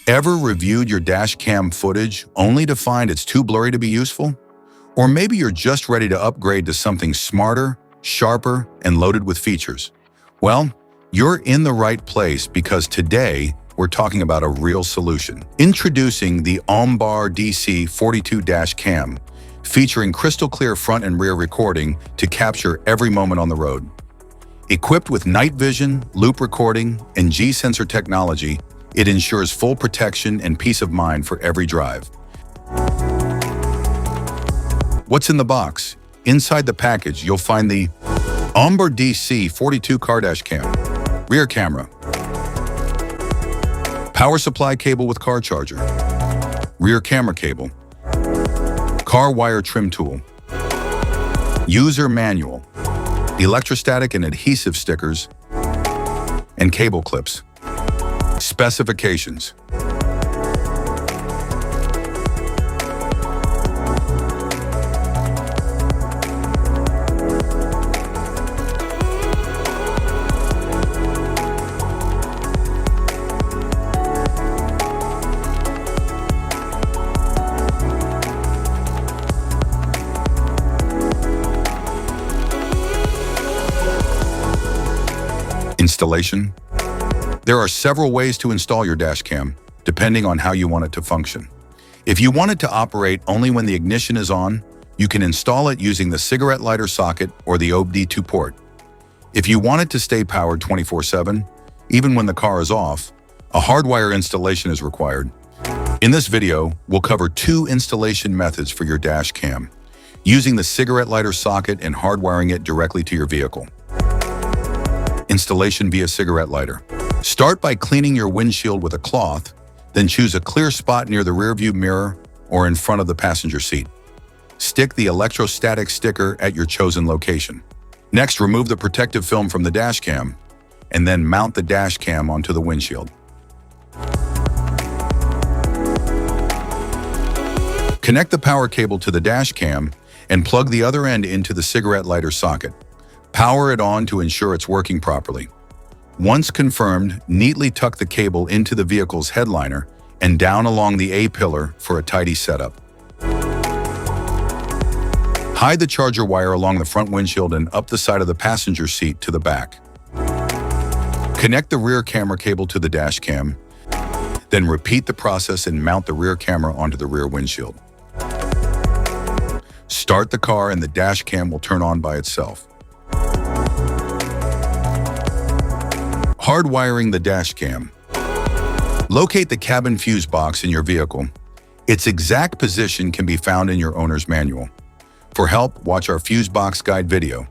Ever reviewed your dash cam footage only to find it's too blurry to be useful? Or maybe you're just ready to upgrade to something smarter, sharper, and loaded with features. Well, you're in the right place because today we're talking about a real solution. Introducing the OMBAR DC42 dash cam, featuring crystal clear front and rear recording to capture every moment on the road. Equipped with night vision, loop recording, and G-sensor technology, it ensures full protection and peace of mind for every drive. What's in the box? Inside the package, you'll find the OMBAR DC42 car dash cam, rear camera, power supply cable with car charger, rear camera cable, car wire trim tool, user manual, electrostatic and adhesive stickers, and cable clips. Specifications. Installation. There are several ways to install your dash cam, depending on how you want it to function. If you want it to operate only when the ignition is on, you can install it using the cigarette lighter socket or the OBD2 port. If you want it to stay powered 24/7, even when the car is off, a hardwire installation is required. In this video, we'll cover two installation methods for your dash cam, using the cigarette lighter socket and hardwiring it directly to your vehicle. Installation via cigarette lighter. Start by cleaning your windshield with a cloth, then choose a clear spot near the rearview mirror or in front of the passenger seat. Stick the electrostatic sticker at your chosen location. Next, remove the protective film from the dash cam, and then mount the dash cam onto the windshield. Connect the power cable to the dash cam and plug the other end into the cigarette lighter socket. Power it on to ensure it's working properly. Once confirmed, neatly tuck the cable into the vehicle's headliner and down along the A-pillar for a tidy setup. Hide the charger wire along the front windshield and up the side of the passenger seat to the back. Connect the rear camera cable to the dash cam, then repeat the process and mount the rear camera onto the rear windshield. Start the car and the dash cam will turn on by itself. Hardwiring the dash cam. Locate the cabin fuse box in your vehicle. Its exact position can be found in your owner's manual. For help, watch our fuse box guide video.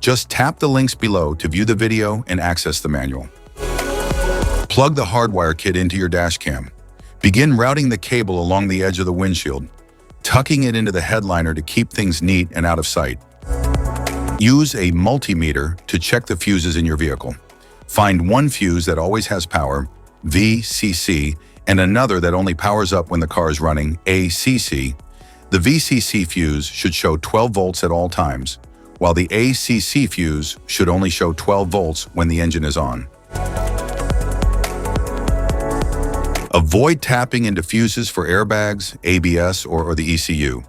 Just tap the links below to view the video and access the manual. Plug the hardwire kit into your dash cam. Begin routing the cable along the edge of the windshield, tucking it into the headliner to keep things neat and out of sight. Use a multimeter to check the fuses in your vehicle. Find one fuse that always has power, VCC, and another that only powers up when the car is running, ACC. The VCC fuse should show 12 volts at all times, while the ACC fuse should only show 12 volts when the engine is on. Avoid tapping into fuses for airbags, ABS, or the ECU.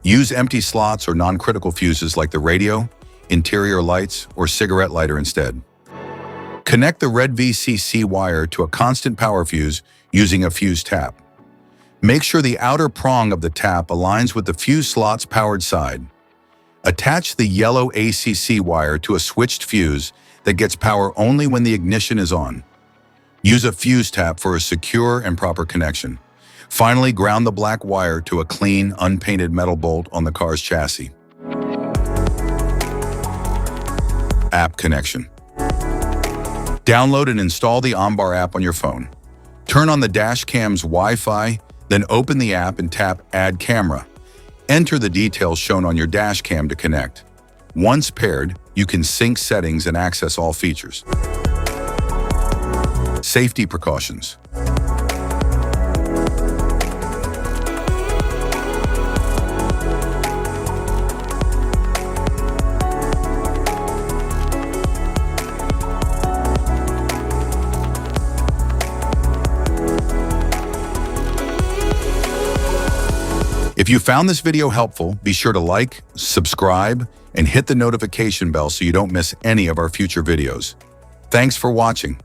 Use empty slots or non-critical fuses like the radio, interior lights, or cigarette lighter instead. Connect the red VCC wire to a constant power fuse using a fuse tap. Make sure the outer prong of the tap aligns with the fuse slot's powered side. Attach the yellow ACC wire to a switched fuse that gets power only when the ignition is on. Use a fuse tap for a secure and proper connection. Finally, ground the black wire to a clean, unpainted metal bolt on the car's chassis. App connection. Download and install the OMBAR app on your phone. Turn on the dash cam's Wi-Fi, then open the app and tap Add Camera. Enter the details shown on your dash cam to connect. Once paired, you can sync settings and access all features. Safety precautions. If you found this video helpful, be sure to like, subscribe, and hit the notification bell so you don't miss any of our future videos. Thanks for watching.